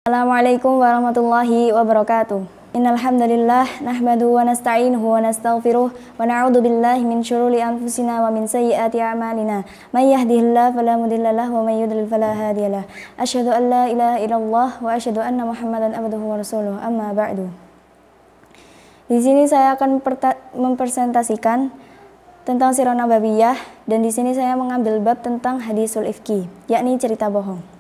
Assalamualaikum warahmatullahi wabarakatuh. Innal hamdalillah nahmaduhu wa nasta'inuhu wa nastaghfiruh wa na'udzu billahi min syururi anfusina wa min sayyiati a'malina. May yahdihillahu fala mudilla lahu wa may yudlil fala hadiyalah. Asyhadu an la ilaha illallah wa asyhadu anna Muhammadan abduhu wa rasuluh. Amma ba'du. Di sini saya akan mempresentasikan tentang Sirah Nabawiyah, dan di sini saya mengambil bab tentang hadisul ifki, yakni cerita bohong.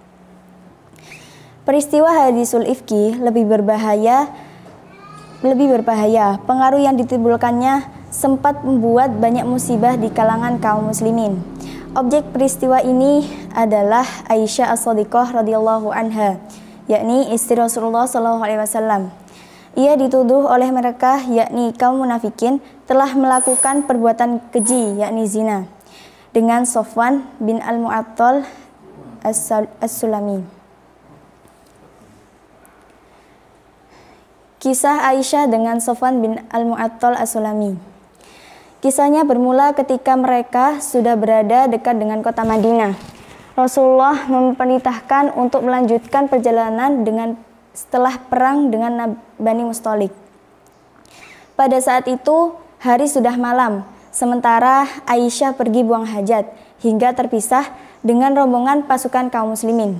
Peristiwa hadisul ifki lebih berbahaya. Pengaruh yang ditimbulkannya sempat membuat banyak musibah di kalangan kaum muslimin. Objek peristiwa ini adalah Aisyah As-Shadiqah radhiyallahu anha, yakni istri Rasulullah SAW. Ia dituduh oleh mereka, yakni kaum munafikin, telah melakukan perbuatan keji, yakni zina, dengan Sofwan bin Al-Mu'attal As-Sulami. Kisah Aisyah dengan Sofwan bin Al-Mu'attal As-Sulami. Kisahnya bermula ketika mereka sudah berada dekat dengan kota Madinah. Rasulullah memerintahkan untuk melanjutkan perjalanan setelah perang dengan Bani Mustalik. Pada saat itu, hari sudah malam, sementara Aisyah pergi buang hajat hingga terpisah dengan rombongan pasukan kaum muslimin.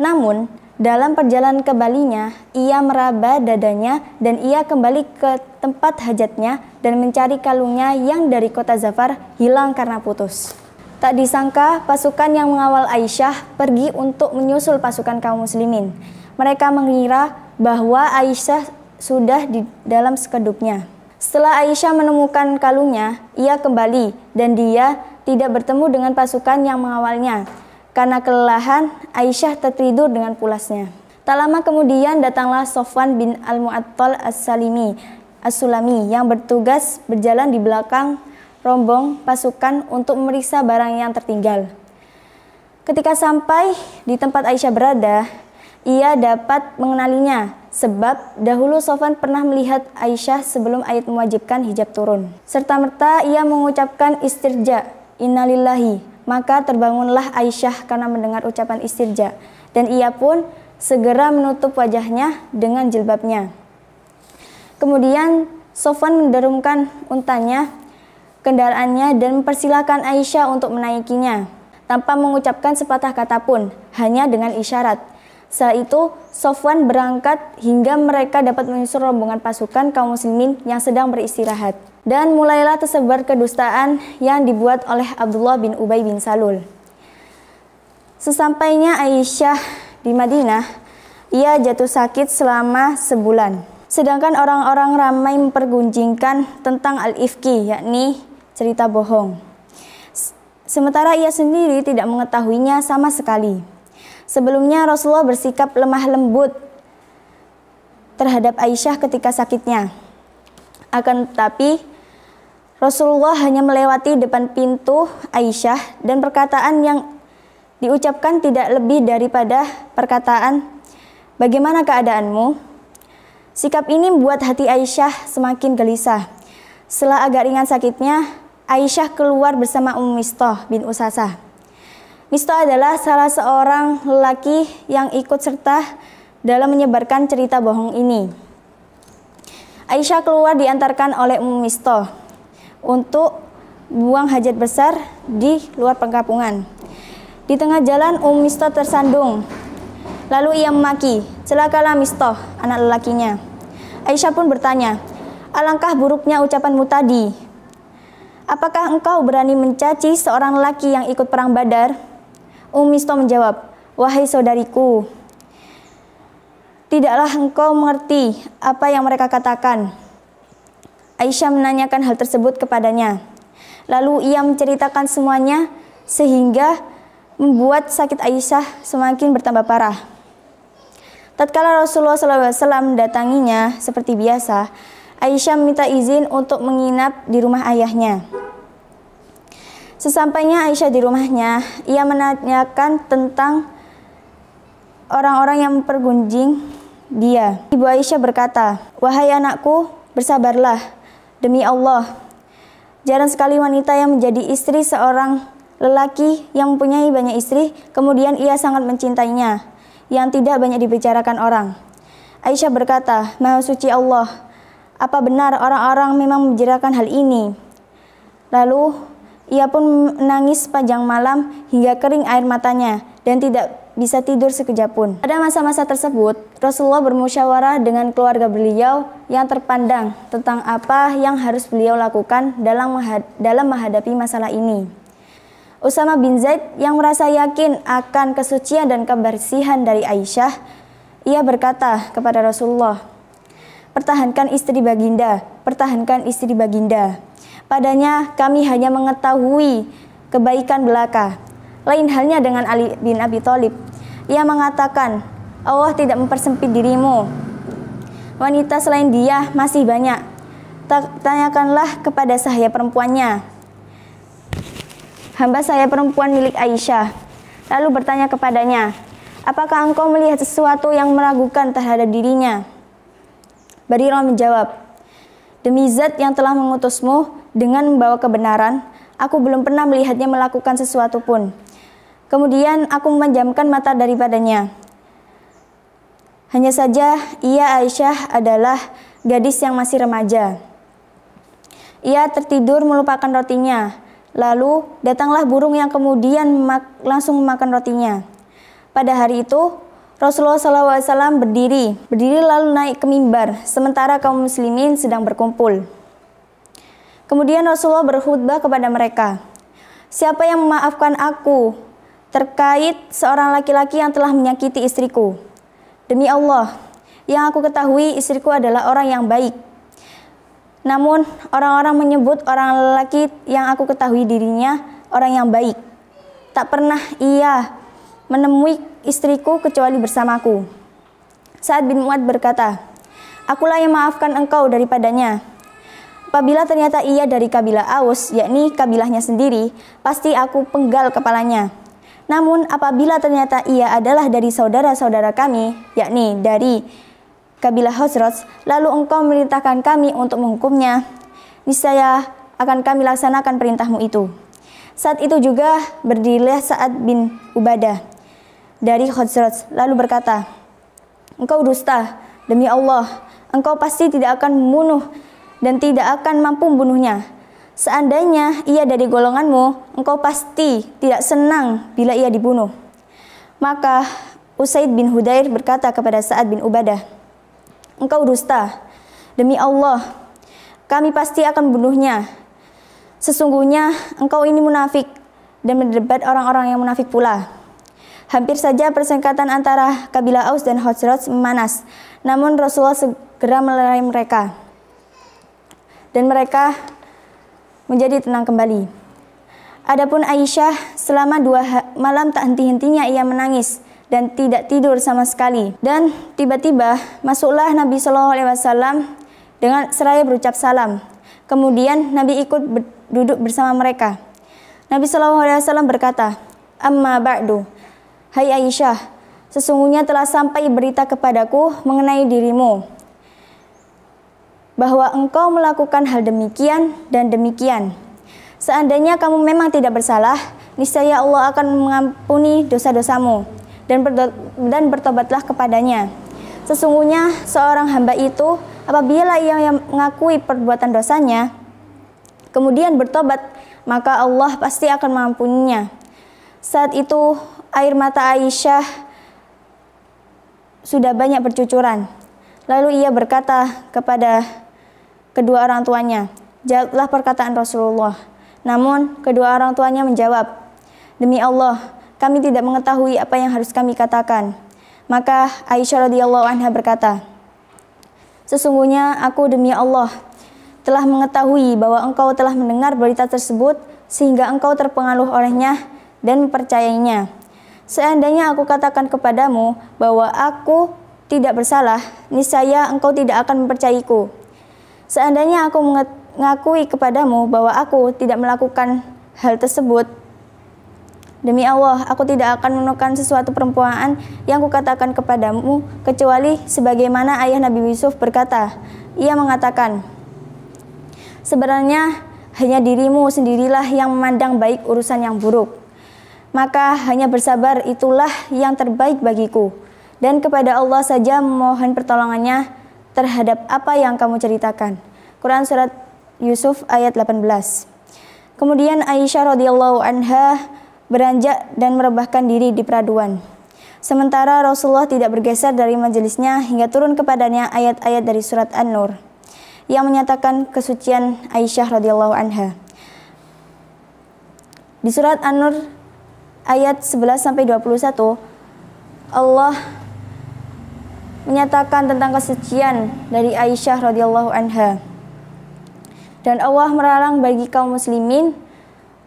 Namun, dalam perjalanan kembalinya, ia meraba dadanya dan ia kembali ke tempat hajatnya dan mencari kalungnya yang dari kota Zafar hilang karena putus. Tak disangka pasukan yang mengawal Aisyah pergi untuk menyusul pasukan kaum muslimin. Mereka mengira bahwa Aisyah sudah di dalam sekedupnya. Setelah Aisyah menemukan kalungnya, ia kembali dan dia tidak bertemu dengan pasukan yang mengawalnya. Karena kelelahan, Aisyah tertidur dengan pulasnya. Tak lama kemudian datanglah Sofwan bin Al-Mu'attal As-Sulami yang bertugas berjalan di belakang rombong pasukan untuk memeriksa barang yang tertinggal. Ketika sampai di tempat Aisyah berada, ia dapat mengenalinya sebab dahulu Sofwan pernah melihat Aisyah sebelum ayat mewajibkan hijab turun. Serta-merta ia mengucapkan istirja, innalillahi. Maka terbangunlah Aisyah karena mendengar ucapan istirja, dan ia pun segera menutup wajahnya dengan jilbabnya. Kemudian Sofwan menderumkan untanya, kendaraannya, dan mempersilahkan Aisyah untuk menaikinya, tanpa mengucapkan sepatah kata pun, hanya dengan isyarat. Setelah itu Sofwan berangkat hingga mereka dapat menyusul rombongan pasukan kaum muslimin yang sedang beristirahat. Dan mulailah tersebar kedustaan yang dibuat oleh Abdullah bin Ubay bin Salul. Sesampainya Aisyah di Madinah, ia jatuh sakit selama sebulan. Sedangkan orang-orang ramai mempergunjingkan tentang al-ifki, yakni cerita bohong. Sementara ia sendiri tidak mengetahuinya sama sekali. Sebelumnya Rasulullah bersikap lemah lembut terhadap Aisyah ketika sakitnya. Akan tetapi Rasulullah hanya melewati depan pintu Aisyah dan perkataan yang diucapkan tidak lebih daripada perkataan, "Bagaimana keadaanmu?" Sikap ini membuat hati Aisyah semakin gelisah. Setelah agak ringan sakitnya, Aisyah keluar bersama Mistah bin Usasah. Mistah adalah salah seorang lelaki yang ikut serta dalam menyebarkan cerita bohong ini. Aisyah keluar diantarkan oleh Mistah untuk buang hajat besar di luar perkampungan. Di tengah jalan Mistah tersandung. Lalu ia memaki, "Celakalah Mistah," anak lelakinya. Aisyah pun bertanya, "Alangkah buruknya ucapanmu tadi. Apakah engkau berani mencaci seorang lelaki yang ikut perang Badar?" Mistah menjawab, "Wahai saudariku, tidaklah engkau mengerti apa yang mereka katakan." Aisyah menanyakan hal tersebut kepadanya. Lalu ia menceritakan semuanya sehingga membuat sakit Aisyah semakin bertambah parah. Tatkala Rasulullah SAW mendatanginya seperti biasa, Aisyah meminta izin untuk menginap di rumah ayahnya. Sesampainya Aisyah di rumahnya, ia menanyakan tentang orang-orang yang mempergunjing dia. Ibu Aisyah berkata, "Wahai anakku, bersabarlah. Demi Allah, jarang sekali wanita yang menjadi istri seorang lelaki yang mempunyai banyak istri, kemudian ia sangat mencintainya. yang tidak banyak dibicarakan orang. Aisyah berkata, Maha suci Allah, apa benar orang-orang memang membicarakan hal ini? Lalu ia pun menangis sepanjang malam hingga kering air matanya dan tidak bisa tidur sekejap pun. Pada masa-masa tersebut, Rasulullah bermusyawarah dengan keluarga beliau yang terpandang tentang apa yang harus beliau lakukan dalam menghadapi masalah ini. Usama bin Zaid yang merasa yakin akan kesucian dan kebersihan dari Aisyah, ia berkata kepada Rasulullah, pertahankan istri baginda, pertahankan istri baginda. Padanya kami hanya mengetahui kebaikan belaka. Lain halnya dengan Ali bin Abi Thalib. Ia mengatakan, Allah tidak mempersempit dirimu. Wanita selain dia masih banyak. Tanyakanlah kepada sahaya perempuannya. Hamba saya perempuan milik Aisyah. Lalu bertanya kepadanya, apakah engkau melihat sesuatu yang meragukan terhadap dirinya? Barirah menjawab, demi zat yang telah mengutusmu dengan membawa kebenaran, aku belum pernah melihatnya melakukan sesuatu pun. Kemudian aku memejamkan mata daripadanya. Hanya saja ia Aisyah adalah gadis yang masih remaja. Ia tertidur melupakan rotinya. Lalu datanglah burung yang kemudian langsung memakan rotinya. Pada hari itu Rasulullah SAW berdiri lalu naik ke mimbar sementara kaum muslimin sedang berkumpul. Kemudian Rasulullah berkhutbah kepada mereka, siapa yang memaafkan aku terkait seorang laki-laki yang telah menyakiti istriku? Demi Allah, yang aku ketahui istriku adalah orang yang baik. Namun orang-orang menyebut orang lelaki yang aku ketahui dirinya orang yang baik. Tak pernah ia menemui istriku kecuali bersamaku. Sa'ad bin Mu'adz berkata, akulah yang maafkan engkau daripadanya. Apabila ternyata ia dari kabilah Aus, yakni kabilahnya sendiri, pasti aku penggal kepalanya. Namun apabila ternyata ia adalah dari saudara-saudara kami, yakni dari kabilah Khazraj, lalu engkau memerintahkan kami untuk menghukumnya, niscaya akan kami laksanakan perintahmu itu. Saat itu juga berdirilah Sa'ad bin Ubadah dari Khazraj, lalu berkata, engkau dusta, demi Allah, engkau pasti tidak akan membunuh dan tidak akan mampu membunuhnya. Seandainya ia dari golonganmu, engkau pasti tidak senang bila ia dibunuh. Maka Usaid bin Hudair berkata kepada Sa'ad bin Ubadah, engkau dusta, demi Allah, kami pasti akan membunuhnya. Sesungguhnya engkau ini munafik dan mendebat orang-orang yang munafik pula. Hampir saja persengketaan antara kabilah Aus dan Khazraj memanas, namun Rasulullah segera melerai mereka dan mereka menjadi tenang kembali. Adapun Aisyah, selama 2 malam tak henti-hentinya ia menangis dan tidak tidur sama sekali. Dan tiba-tiba masuklah Nabi SAW dengan seraya berucap salam. Kemudian Nabi ikut duduk bersama mereka. Nabi SAW berkata, amma ba'du, hai Aisyah, sesungguhnya telah sampai berita kepadaku mengenai dirimu, bahwa engkau melakukan hal demikian dan demikian. Seandainya kamu memang tidak bersalah, niscaya Allah akan mengampuni dosa-dosamu dan bertobatlah kepadanya. Sesungguhnya seorang hamba itu apabila ia mengakui perbuatan dosanya kemudian bertobat, maka Allah pasti akan mengampuninya. Saat itu air mata Aisyah sudah banyak bercucuran. Lalu ia berkata kepada kedua orang tuanya, jawablah perkataan Rasulullah. Namun kedua orang tuanya menjawab, demi Allah, kami tidak mengetahui apa yang harus kami katakan. Maka Aisyah radhiyallahu anha berkata, sesungguhnya aku demi Allah telah mengetahui bahwa engkau telah mendengar berita tersebut sehingga engkau terpengaruh olehnya dan mempercayainya. Seandainya aku katakan kepadamu bahwa aku tidak bersalah, niscaya engkau tidak akan mempercayaiku. Seandainya aku mengakui kepadamu bahwa aku tidak melakukan hal tersebut, demi Allah, aku tidak akan menemukan sesuatu perempuan yang kukatakan kepadamu kecuali sebagaimana ayah Nabi Yusuf berkata. Ia mengatakan, sebenarnya hanya dirimu sendirilah yang memandang baik urusan yang buruk. Maka hanya bersabar itulah yang terbaik bagiku. dan kepada Allah saja mohon pertolongannya terhadap apa yang kamu ceritakan. Quran Surat Yusuf ayat 18. Kemudian Aisyah radhiyallahu anha beranjak dan merebahkan diri di peraduan. Sementara Rasulullah tidak bergeser dari majelisnya hingga turun kepadanya ayat-ayat dari surat An-Nur yang menyatakan kesucian Aisyah radhiyallahu anha. Di surat An-Nur ayat 11 sampai 21 Allah menyatakan tentang kesucian dari Aisyah radhiyallahu anha. Dan Allah melarang bagi kaum muslimin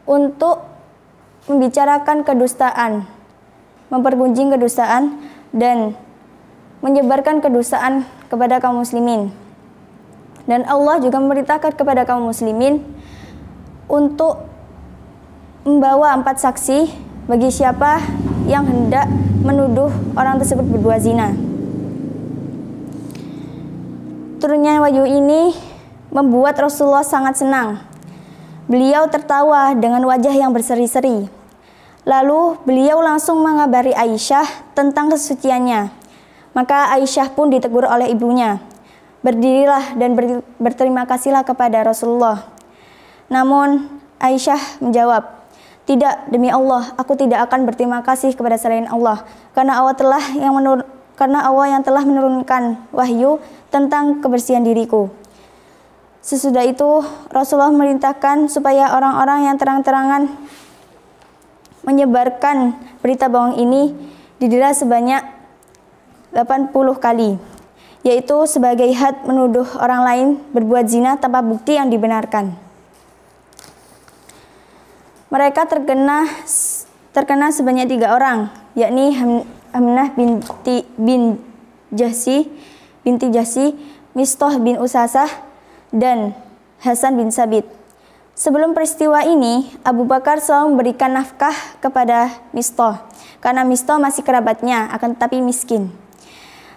untuk membicarakan kedustaan, mempergunjing kedustaan dan menyebarkan kedustaan kepada kaum muslimin. Dan Allah juga memerintahkan kepada kaum muslimin untuk membawa 4 saksi bagi siapa yang hendak menuduh orang tersebut berbuat zina. Turunnya wahyu ini membuat Rasulullah sangat senang. Beliau tertawa dengan wajah yang berseri-seri. Lalu beliau langsung mengabari Aisyah tentang kesuciannya. Maka Aisyah pun ditegur oleh ibunya. Berdirilah dan berterima kasihlah kepada Rasulullah. Namun Aisyah menjawab, tidak, demi Allah, aku tidak akan berterima kasih kepada selain Allah, karena Allah yang telah menurunkan wahyu tentang kebersihan diriku. Sesudah itu Rasulullah memerintahkan supaya orang-orang yang terang-terangan menyebarkan berita bohong ini didera sebanyak 80 kali, yaitu sebagai had menuduh orang lain berbuat zina tanpa bukti yang dibenarkan. Mereka terkena sebanyak 3 orang, yakni Hamnah binti Jahsi, Mistah bin Usasah, dan Hasan bin Sabit. Sebelum peristiwa ini, Abu Bakar selalu memberikan nafkah kepada Mistah, karena Mistah masih kerabatnya, akan tetapi miskin.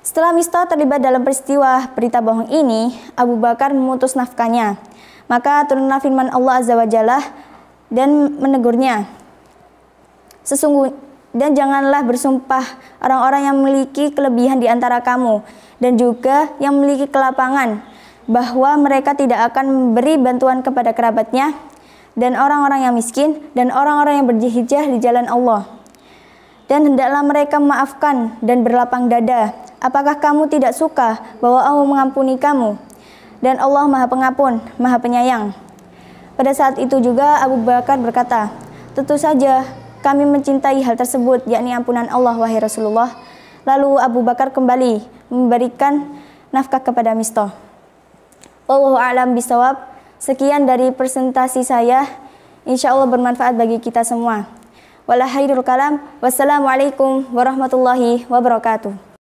Setelah Mistah terlibat dalam peristiwa berita bohong ini, Abu Bakar memutus nafkahnya. Maka turunlah firman Allah Azza wa Jalla dan menegurnya. Dan janganlah bersumpah orang-orang yang memiliki kelebihan di antara kamu dan juga yang memiliki kelapangan, bahwa mereka tidak akan memberi bantuan kepada kerabatnya dan orang-orang yang miskin dan orang-orang yang berjihad di jalan Allah. Dan hendaklah mereka memaafkan dan berlapang dada. Apakah kamu tidak suka bahwa Allah mengampuni kamu? Dan Allah Maha Pengampun, Maha Penyayang. Pada saat itu juga Abu Bakar berkata, tentu saja kami mencintai hal tersebut, yakni ampunan Allah, wahai Rasulullah. Lalu Abu Bakar kembali memberikan nafkah kepada Mistah. Wallahu a'lam bishawab. Sekian dari presentasi saya. Insya Allah bermanfaat bagi kita semua. Wala khairul kalam. Wassalamualaikum warahmatullahi wabarakatuh.